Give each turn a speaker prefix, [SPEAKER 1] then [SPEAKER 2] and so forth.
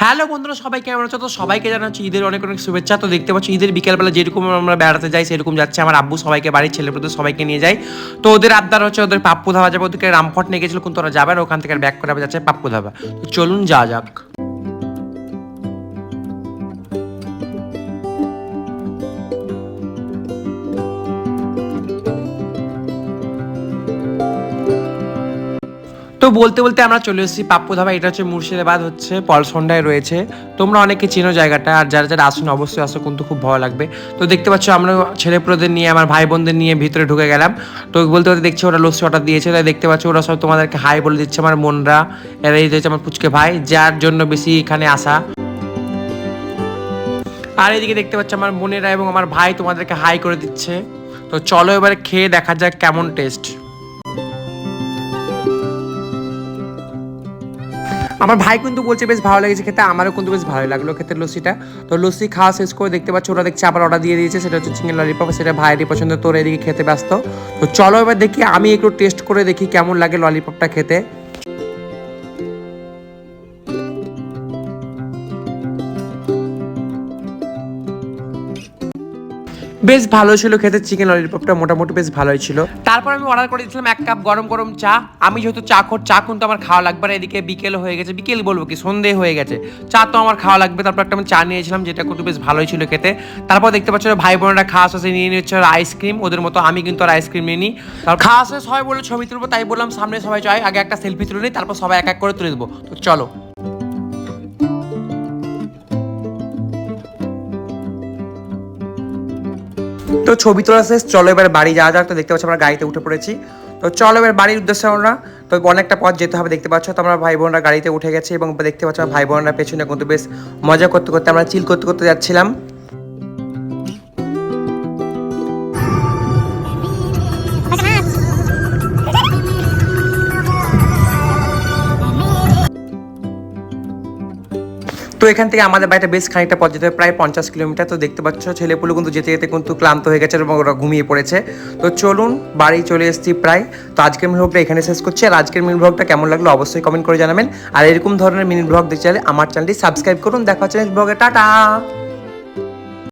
[SPEAKER 1] Hello বন্ধুরা, সবাই কেমন আছো? তো সবাইকে জানাচ্ছি ঈদের অনেক অনেক শুভেচ্ছা। তো দেখতে পাচ্ছি ঈদের বিকেলবেলা যেরকম আমরা বেড়াতে যাই সেরকম যাচ্ছে আমার আব্বু, সবাইকে বাড়ির ছেলেপুলে সবাইকে নিয়ে যায়। তো ওদের আবদার হচ্ছে ওদের পাপ্পু ধাবা যাবে, ওদেরকে রামফট নিয়ে গেছিল কিন্তু ওরা যাবে আর ওখান থেকে ব্যাক করে আবার যাচ্ছে পাপ্পু ধাবা। তো চলুন যা যাক। তো বলতে বলতে আমরা চলে এসেছি পাপ্পু ধাবা। এটা হচ্ছে মুর্শিদাবাদ, হচ্ছে পলসন্ডায় রয়েছে। তোমরা অনেকে চেনো জায়গাটা, আর যারা যারা আসুন অবশ্যই আসো, কিন্তু খুব ভালো লাগবে। তো দেখতে পাচ্ছ আমরা ছেলেপুলেদের নিয়ে, আমার ভাই বোনদের নিয়ে ভিতরে ঢুকে গেলাম। তো বলতে বলতে দেখছি ওরা লস্যি অর্ডার দিয়েছে। তাই দেখতে পাচ্ছ ওরা সব তোমাদেরকে হাই বলে দিচ্ছে, আমার মনরা। এরা এই হচ্ছে আমার পুচকে ভাই, যার জন্য বেশি এখানে আসা। আর এদিকে দেখতে পাচ্ছ আমার বোনেরা এবং আমার ভাই তোমাদেরকে হাই করে দিচ্ছে। তো চলো এবারে খেয়ে দেখা যাক কেমন টেস্ট। আমার ভাই কিন্তু বলছে বেশ ভালো লেগেছে খেতে, আমারও কিন্তু বেশ ভালো লাগলো খেতে লস্যিটা। তো লস্যি খাওয়া শেষ করে দেখতে পাচ্ছ ওরা দেখছে আবার অর্ডার দিয়ে দিয়েছে, সেটা হচ্ছে চিকেন ললিপপ। সেটা ভাইয়েরই পছন্দ, তোর এদিকে খেতে ব্যস্ত। তো চলো এবার দেখি, আমি একটু টেস্ট করে দেখি কেমন লাগে ললিপপটা খেতে। বেশ ভালো ছিল খেতে, চিকেন ললিপপটা মোটামুটি বেশ ভালোই ছিল। তারপর আমি অর্ডার করে দিয়েছিলাম 1 কাপ গরম গরম চা। আমি যেহেতু চা কিন্তু আমার খাওয়া লাগবে। আর এদিকে বিকেল হয়ে গেছে, বিকেল বলবো কি সন্ধে হয়ে গেছে, চা তো আমার খাওয়া লাগবে। তারপর একটা আমি চা নিয়েছিলাম, যেটা কিন্তু বেশ ভালোই ছিল খেতে। তারপর দেখতে পাচ্ছ ভাই বোনেরা খাওয়া শেষে নিয়ে নিচ্ছে আইসক্রিম ওদের মতো। আমি কিন্তু আর আইসক্রিম নিয়ে নিই। তারপর খাওয়া শেষ সবাই বললো ছবি তুলবো, তাই বললাম সামনে সবাই চাই আগে একটা সেলফি তুলে নিই, তারপর সবাই এক এক করে তুলে দেবো। তো চলো। তো ছবি তোলা শেষ, চলো এবার বাড়ি যাওয়া যাক। তো দেখতে পাচ্ছ আমরা গাড়িতে উঠে পড়েছি। তো চলো এবার বাড়ির উদ্দেশ্যে আমরা, তো অনেকটা পথ যেতে হবে দেখতে পাচ্ছ। তো আমরা ভাই বোনরা গাড়িতে উঠে গেছি এবং দেখতে পাচ্ছ ভাই বোনরা পেছনে কিন্তু বেশ মজা করতে করতে আমরা চিল করতে করতে যাচ্ছিলাম। তো এখান থেকে আমাদের বাড়িটা বেশ খানিকটা পথ যেতে হবে, প্রায় 50 কিলোমিটার। তো দেখতে পাচ্ছ ছেলেপুলে কিন্তু যেতে যেতে কিন্তু ক্লান্ত হয়ে গেছে এবং ওরা ঘুমিয়ে পড়েছে। তো চলুন বাড়ি চলে এসেছি প্রায়। তো আজকের মিনি ব্লগটা এখানে শেষ করছি। আর আজকের মিনি ব্লগটা কেমন লাগলো অবশ্যই কমেন্ট করে জানাবেন। আর এরকম ধরনের মিনি ব্লগ দেখতে চাইলে আমার চ্যানেলটি সাবস্ক্রাইব করুন। দেখা হচ্ছে নেক্সট ব্লগে, টাটা।